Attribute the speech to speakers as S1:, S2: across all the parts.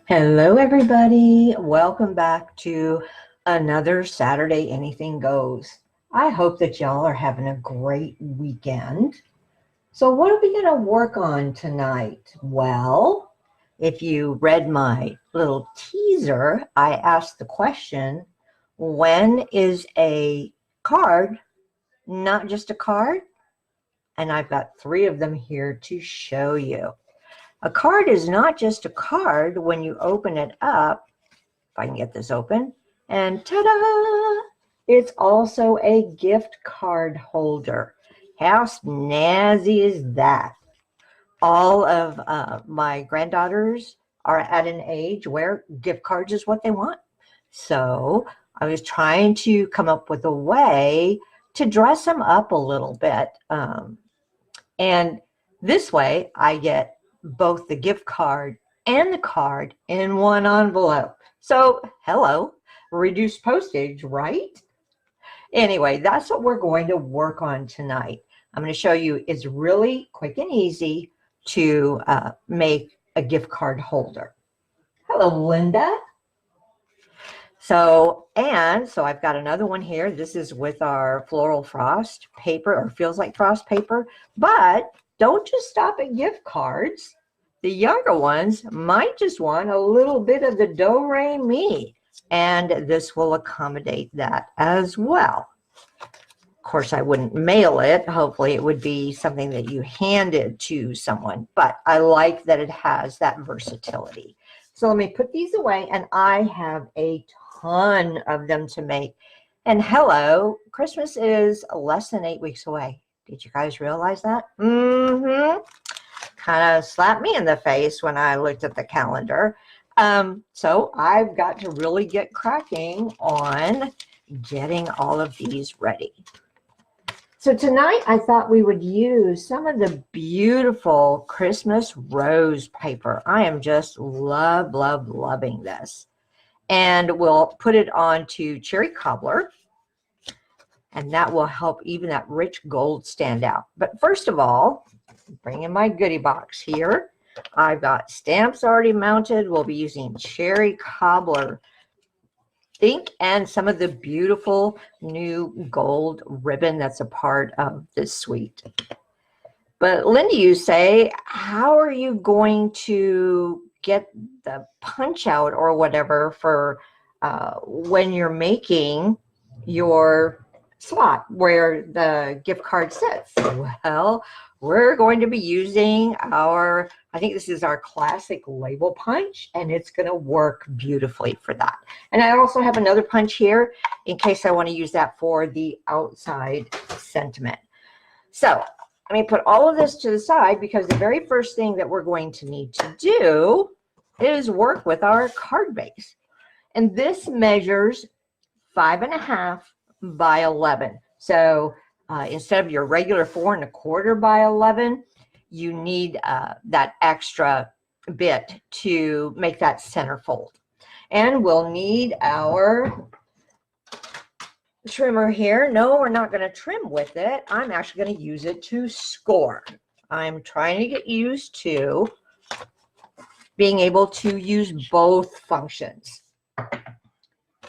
S1: Hello, everybody. Welcome back to another Saturday Anything Goes. I hope that y'all are having a great weekend. So what are we going to work on tonight? Well, if you read my little teaser, I asked the question, when is a card not just a card? And I've got 3 of them here to show you. A card is not just a card when you open it up. If I can get this open, and ta-da! It's also a gift card holder. How snazzy is that? All of my granddaughters are at an age where gift cards is what they want. So I was trying to come up with a way to dress them up a little bit. And this way I get both the gift card and the card in one envelope. So, hello, reduced postage, right? Anyway, that's what we're going to work on tonight. I'm going to show you it's really quick and easy to make a gift card holder. Hello, Linda. So I've got another one here. This is with our floral frost paper, or feels like frost paper, but don't just stop at gift cards. The younger ones might just want a little bit of the do-re-mi, and this will accommodate that as well. Of course, I wouldn't mail it. Hopefully, it would be something that you handed to someone, but I like that it has that versatility. So let me put these away, and I have a ton of them to make. And hello, Christmas is less than 8 weeks away. Did you guys realize that? Kind of slapped me in the face when I looked at the calendar. So I've got to really get cracking on getting all of these ready. So tonight I thought we would use some of the beautiful Christmas rose paper. I am just loving this. And we'll put it onto cherry cobbler, and that will help even that rich gold stand out. But first of all, bring in my goodie box here. I've got stamps already mounted. We'll be using cherry cobbler ink and some of the beautiful new gold ribbon that's a part of this suite. But Linda, you say, how are you going to get the punch out or whatever for when you're making your slot where the gift card sits? Well, we're going to be using our, I think this is our classic label punch, and it's going to work beautifully for that. And I also have another punch here in case I want to use that for the outside sentiment. So let me put all of this to the side, because the very first thing that we're going to need to do is work with our card base. And this measures 5.5 by 11. So instead of your regular 4 1/4 by 11, you need that extra bit to make that center fold. And we'll need our trimmer here. No, we're not going to trim with it. I'm actually going to use it to score. I'm trying to get used to being able to use both functions.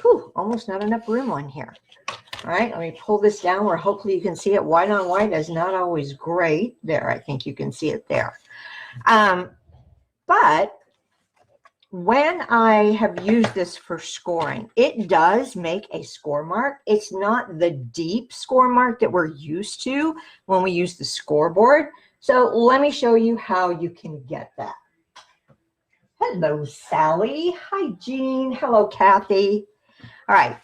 S1: Whew, almost not enough room on here. All right, let me pull this down where hopefully you can see it. White on white is not always great. There, I think you can see it there. But when I have used this for scoring, it does make a score mark. It's not the deep score mark that we're used to when we use the scoreboard. So let me show you how you can get that. Hello, Sally. Hi, Jean. Hello, Kathy. All right.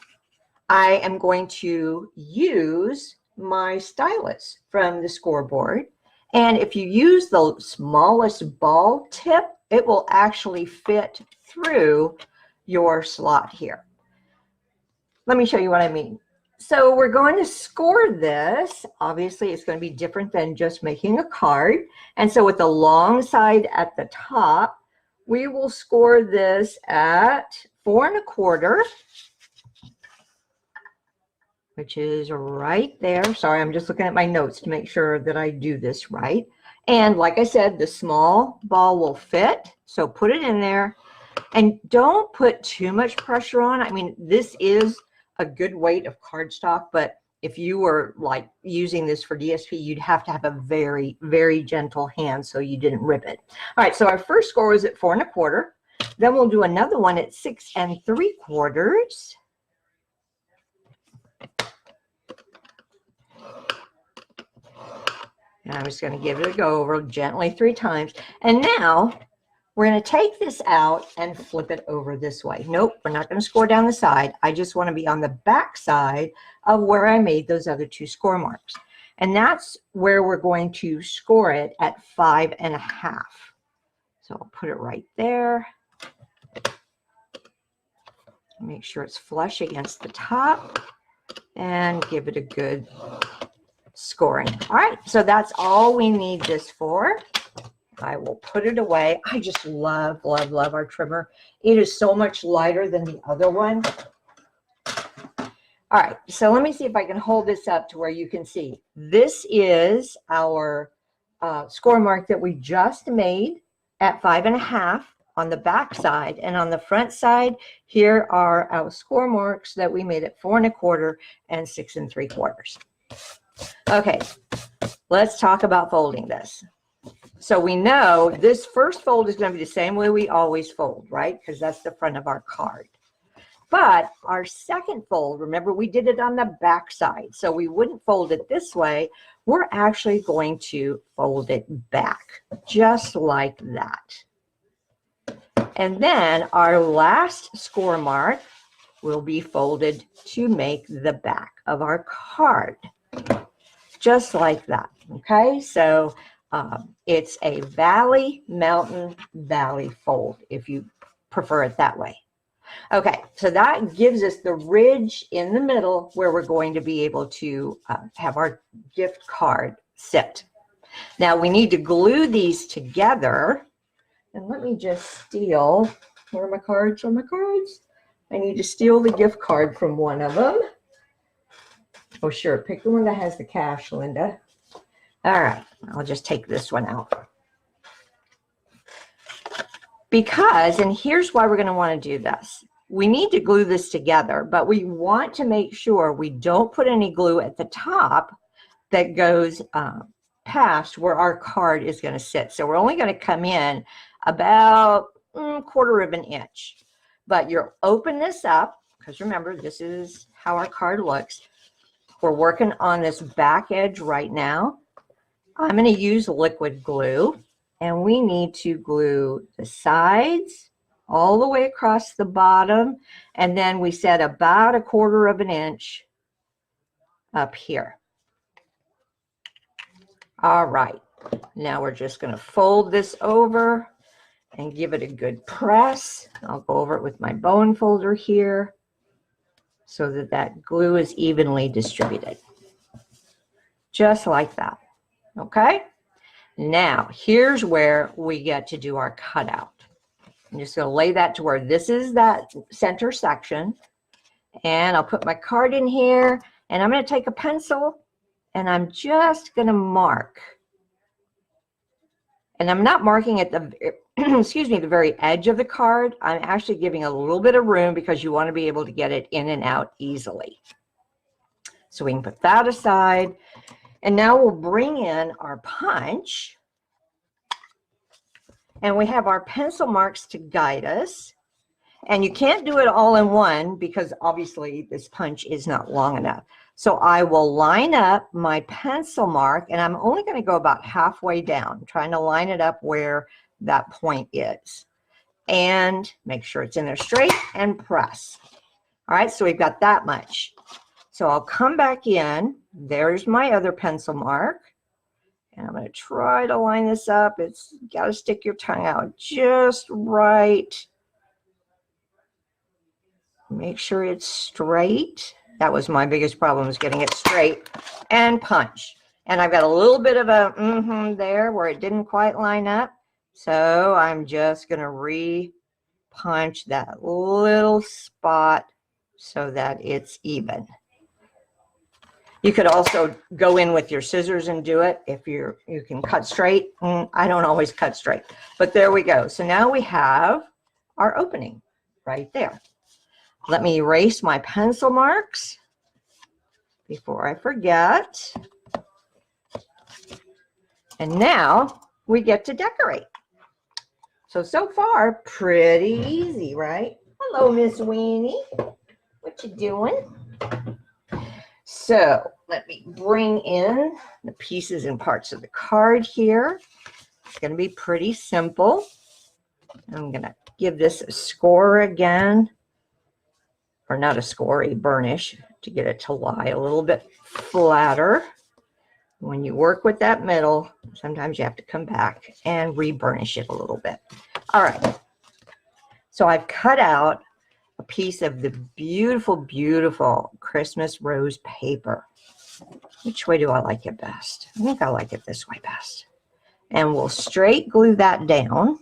S1: I am going to use my stylus from the scoreboard. And if you use the smallest ball tip, it will actually fit through your slot here. Let me show you what I mean. So we're going to score this. Obviously, it's going to be different than just making a card. And so with the long side at the top, we will score this at 4 1/4. Which is right there. Sorry, I'm just looking at my notes to make sure that I do this right. And like I said, the small ball will fit. So put it in there. And don't put too much pressure on. I mean, this is a good weight of cardstock, but if you were like using this for DSP, you'd have to have a very, very gentle hand so you didn't rip it. All right, so our first score was at 4 1/4. Then we'll do another one at 6 3/4. And I'm just going to give it a go over gently 3 times. And now we're going to take this out and flip it over this way. Nope, we're not going to score down the side. I just want to be on the back side of where I made those other 2 score marks. And that's where we're going to score it at 5 1/2. So I'll put it right there. Make sure it's flush against the top and give it a good scoring. All right, so that's all we need this for. I will put it away. I just love, love, love our trimmer. It is so much lighter than the other one. All right, so let me see if I can hold this up to where you can see. This is our score mark that we just made at 5 1/2 on the back side. And on the front side, here are our score marks that we made at 4 1/4 and 6 3/4. Okay, let's talk about folding this. So we know this first fold is going to be the same way we always fold, right? Because that's the front of our card. But our second fold, remember we did it on the back side, so we wouldn't fold it this way. We're actually going to fold it back, just like that. And then our last score mark will be folded to make the back of our card. Just like that, okay? So it's a valley, mountain, valley fold, if you prefer it that way. Okay, so that gives us the ridge in the middle where we're going to be able to have our gift card sit. Now we need to glue these together. And let me just steal, where are my cards? On my cards? I need to steal the gift card from one of them. Oh, sure. Pick the one that has the cash, Linda. All right. I'll just take this one out. Because, and here's why we're going to want to do this. We need to glue this together, but we want to make sure we don't put any glue at the top that goes past where our card is going to sit. So we're only going to come in about 1/4 of an inch. But you'll open this up, because remember, this is how our card looks. We're working on this back edge right now. I'm going to use liquid glue, and we need to glue the sides all the way across the bottom, and then we set about 1/4 of an inch up here. All right, now we're just going to fold this over and give it a good press. I'll go over it with my bone folder here so that that glue is evenly distributed. Just like that. Okay? Now, here's where we get to do our cutout. I'm just going to lay that to where this is that center section. And I'll put my card in here. And I'm going to take a pencil and I'm just going to mark. And I'm not marking at the, excuse me, the very edge of the card. I'm actually giving a little bit of room because you want to be able to get it in and out easily. So we can put that aside. And now we'll bring in our punch. And we have our pencil marks to guide us. And you can't do it all in one because obviously this punch is not long enough. So I will line up my pencil mark, and I'm only going to go about halfway down, trying to line it up where that point is. And make sure it's in there straight and press. All right, so we've got that much. So I'll come back in. There's my other pencil mark. And I'm going to try to line this up. It's got to stick your tongue out just right. Make sure it's straight. That was my biggest problem, was getting it straight. And punch. And I've got a little bit of a there where it didn't quite line up. So I'm just going to re-punch that little spot so that it's even. You could also go in with your scissors and do it if you can cut straight. I don't always cut straight, but there we go. So now we have our opening right there. Let me erase my pencil marks before I forget. And now we get to decorate. So far, pretty easy, right? Hello, Miss Weenie. What you doing? So let me bring in the pieces and parts of the card here. It's going to be pretty simple. I'm going to give this a score again, or not a score, a burnish, to get it to lie a little bit flatter. When you work with that metal, sometimes you have to come back and re-burnish it a little bit. All right. So I've cut out a piece of the beautiful, beautiful Christmas rose paper. Which way do I like it best? I think I like it this way best. And we'll straight glue that down.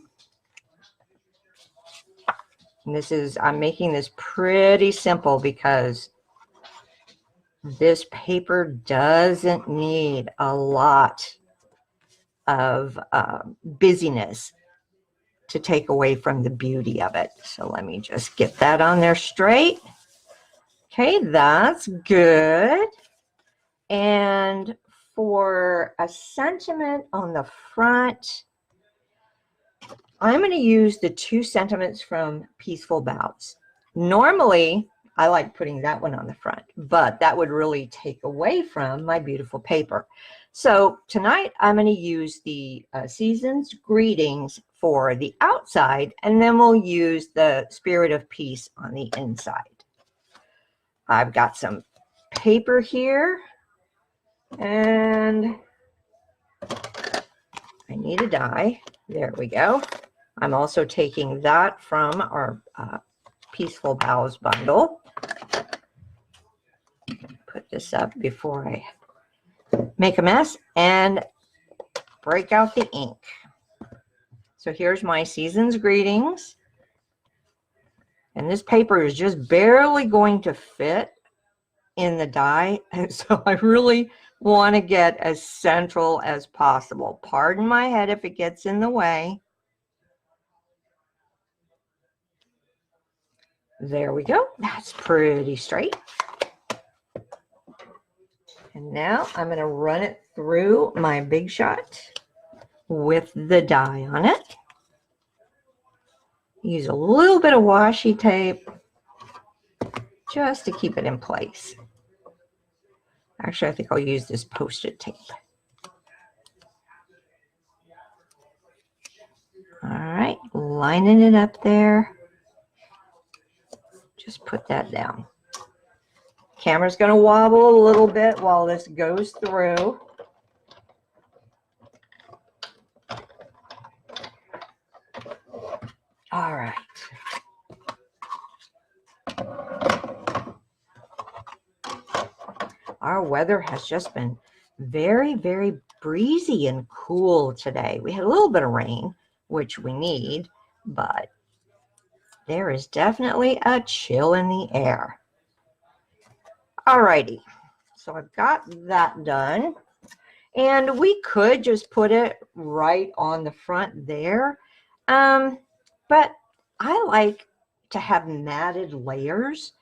S1: And this is, I'm making this pretty simple because this paper doesn't need a lot of busyness to take away from the beauty of it. So let me just get that on there straight. Okay, that's good. And for a sentiment on the front, I'm going to use the 2 sentiments from Peaceful Boughs. Normally, I like putting that one on the front, but that would really take away from my beautiful paper. So tonight, I'm going to use the Season's Greetings for the outside, and then we'll use the Spirit of Peace on the inside. I've got some paper here, and I need a die. There we go. I'm also taking that from our Peaceful Boughs bundle. Put this up before I make a mess and break out the ink. So here's my Season's Greetings. And this paper is just barely going to fit in the die. And so I really want to get as central as possible. Pardon my head if it gets in the way. There we go. That's pretty straight. And now I'm going to run it through my Big Shot with the die on it. Use a little bit of washi tape just to keep it in place. Actually, I think I'll use this Post-it tape. All right, lining it up there. Just put that down. Camera's going to wobble a little bit while this goes through. All right. Our weather has just been very, very breezy and cool today. We had a little bit of rain, which we need, but there is definitely a chill in the air. All righty. So I've got that done. And we could just put it right on the front there. But I like to have matted layers.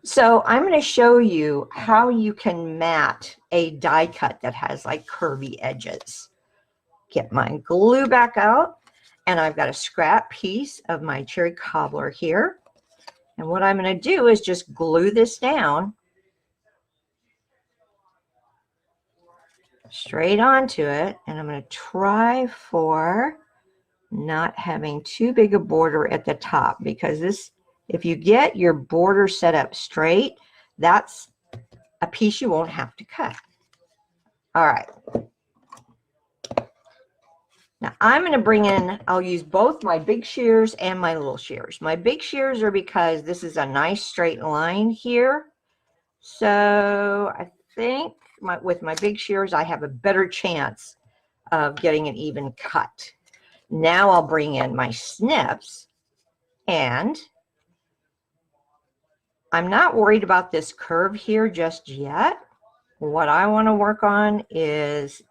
S1: So I'm going to show you how you can mat a die cut that has like curvy edges. Get my glue back out, and I've got a scrap piece of my cherry cobbler here. And what I'm going to do is just glue this down straight onto it. And I'm going to try for not having too big a border at the top, because this, if you get your border set up straight, that's a piece you won't have to cut. All right. Now I'm going to bring in, I'll use both my big shears and my little shears. My big shears are because this is a nice straight line here. So I think with my big shears, I have a better chance of getting an even cut. Now I'll bring in my snips, and I'm not worried about this curve here just yet. What I want to work on is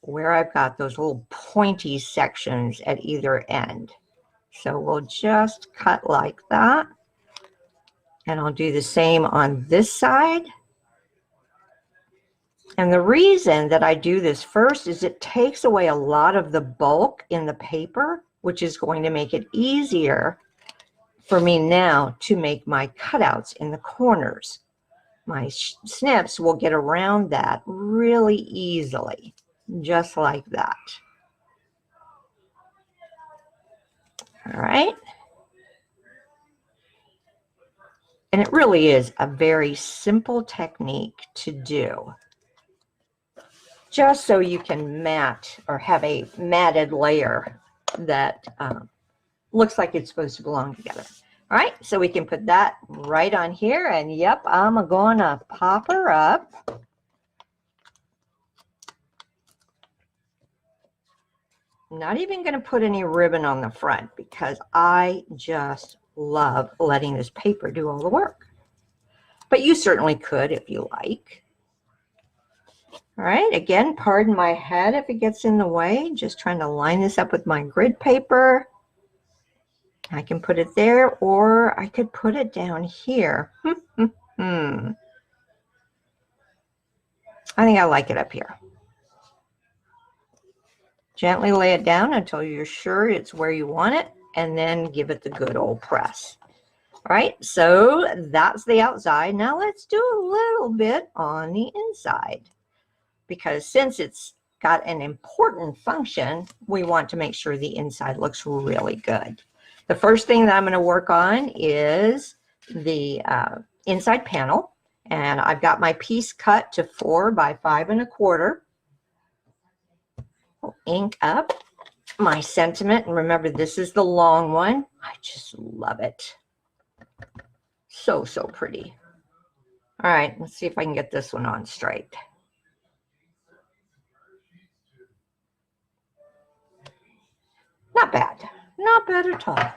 S1: where I've got those little pointy sections at either end. So we'll just cut like that. And I'll do the same on this side. And the reason that I do this first is it takes away a lot of the bulk in the paper, which is going to make it easier for me now to make my cutouts in the corners. My snips will get around that really easily, just like that. All right. And it really is a very simple technique to do, just so you can mat or have a matted layer that looks like it's supposed to belong together. All right, so we can put that right on here, and yep, I'm gonna pop her up. Not even gonna put any ribbon on the front because I just love letting this paper do all the work. But you certainly could if you like. All right, again, pardon my head if it gets in the way. Just trying to line this up with my grid paper. I can put it there, or I could put it down here. I think I like it up here. Gently lay it down until you're sure it's where you want it, and then give it the good old press. All right, so that's the outside. Now let's do a little bit on the inside, because since it's got an important function, we want to make sure the inside looks really good. The first thing that I'm going to work on is the inside panel, and I've got my piece cut to 4 by 5 1/4. I'll ink up my sentiment, and remember this is the long one. I just love it. So pretty. All right, let's see if I can get this one on straight. Not bad. Not bad at all.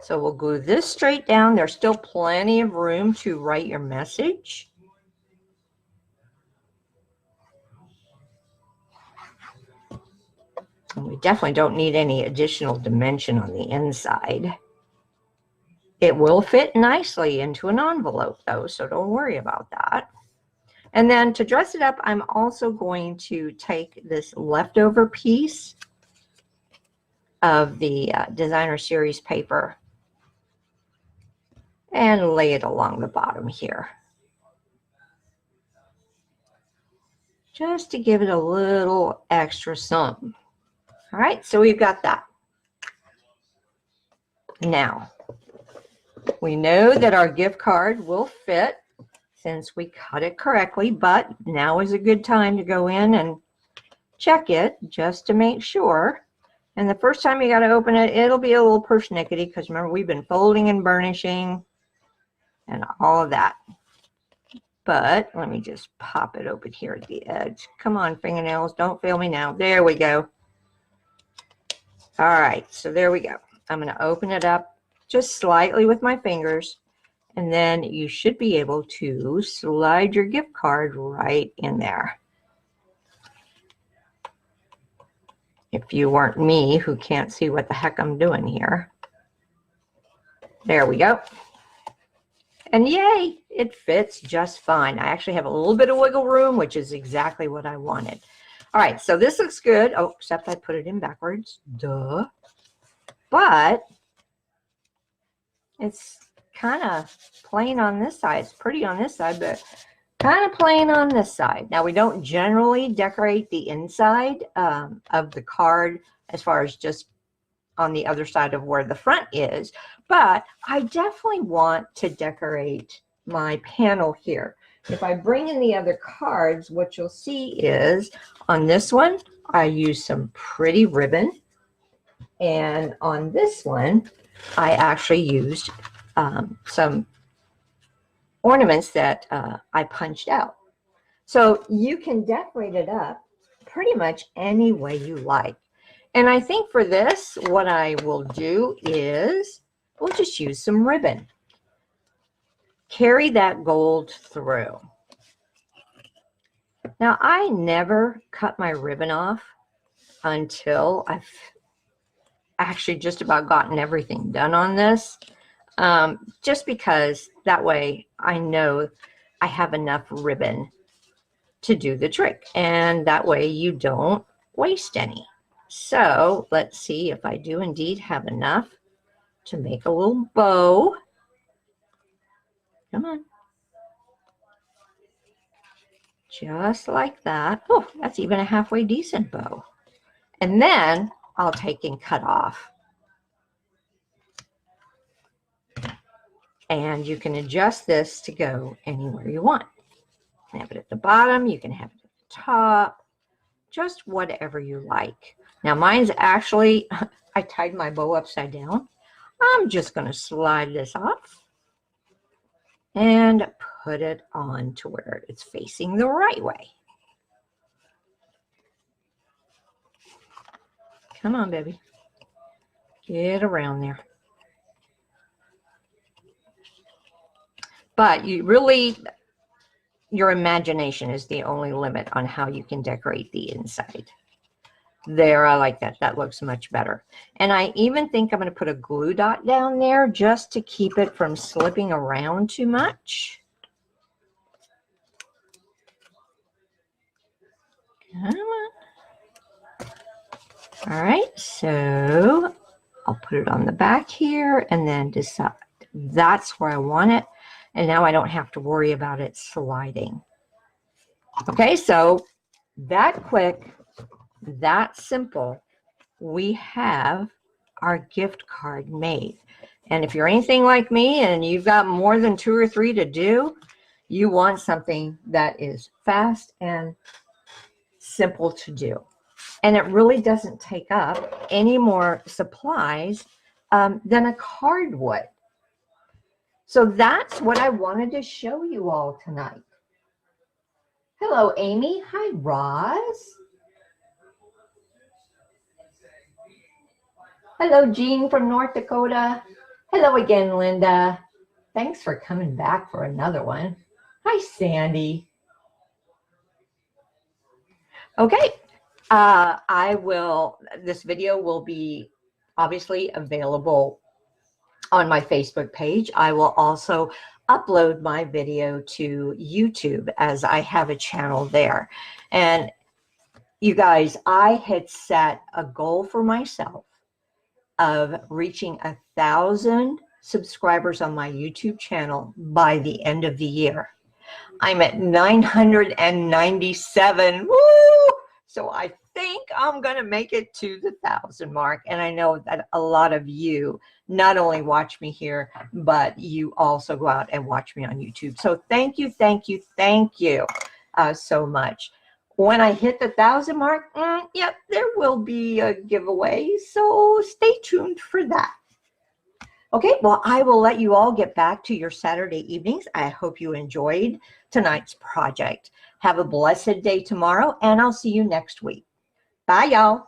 S1: So we'll glue this straight down. There's still plenty of room to write your message. And we definitely don't need any additional dimension on the inside. It will fit nicely into an envelope though, so don't worry about that. And then to dress it up, I'm also going to take this leftover piece of the designer series paper and lay it along the bottom here, just to give it a little extra something. All right, so we've got that. Now, we know that our gift card will fit since we cut it correctly, but now is a good time to go in and check it just to make sure. And the first time you got to open it, it'll be a little persnickety because remember, we've been folding and burnishing and all of that. But let me just pop it open here at the edge. Come on, fingernails, don't fail me now. There we go. All right, so there we go. I'm going to open it up just slightly with my fingers, and then you should be able to slide your gift card right in there. If you weren't me, who can't see what the heck I'm doing here. There we go. And yay, it fits just fine. I actually have a little bit of wiggle room, which is exactly what I wanted. All right, so this looks good. Oh, except I put it in backwards. Duh. But it's kind of plain on this side. It's pretty on this side, but kind of plain on this side. Now, we don't generally decorate the inside of the card as far as just on the other side of where the front is, but I definitely want to decorate my panel here. If I bring in the other cards, what you'll see is on this one, I use some pretty ribbon. And on this one, I actually used some ornaments that I punched out. So you can decorate it up pretty much any way you like. And I think for this, what I will do is we'll just use some ribbon. Carry that gold through. Now, I never cut my ribbon off until actually just about gotten everything done on this, just because that way I know I have enough ribbon to do the trick, and that way you don't waste any. So let's see if I do indeed have enough to make a little bow. Come on. Just like that. Oh, that's even a halfway decent bow. And then I'll take and cut off. And you can adjust this to go anywhere you want. You can have it at the bottom, you can have it at the top, just whatever you like. Now mine's actually, I tied my bow upside down. I'm just going to slide this off and put it on to where it's facing the right way. Come on, baby. Get around there. But you really, your imagination is the only limit on how you can decorate the inside. There, I like that. That looks much better. And I even think I'm going to put a glue dot down there just to keep it from slipping around too much. Come on. All right, so I'll put it on the back here and then decide that's where I want it. And now I don't have to worry about it sliding. Okay, so that quick, that simple, we have our gift card made. And if you're anything like me and you've got more than 2 or 3 to do, you want something that is fast and simple to do. And it really doesn't take up any more supplies than a card would. So that's what I wanted to show you all tonight. Hello, Amy. Hi, Roz. Hello, Jean from North Dakota. Hello again, Linda. Thanks for coming back for another one. Hi, Sandy. Okay. This video will be obviously available on my Facebook page. I will also upload my video to YouTube as I have a channel there. And you guys, I had set a goal for myself of reaching 1,000 subscribers on my YouTube channel by the end of the year. I'm at 997. Woo! So I think I'm going to make it to the 1,000 mark. And I know that a lot of you not only watch me here, but you also go out and watch me on YouTube. So thank you, thank you, thank you so much. When I hit the 1,000 mark, yep, there will be a giveaway. So stay tuned for that. Okay, well, I will let you all get back to your Saturday evenings. I hope you enjoyed tonight's project. Have a blessed day tomorrow, and I'll see you next week. Bye, y'all.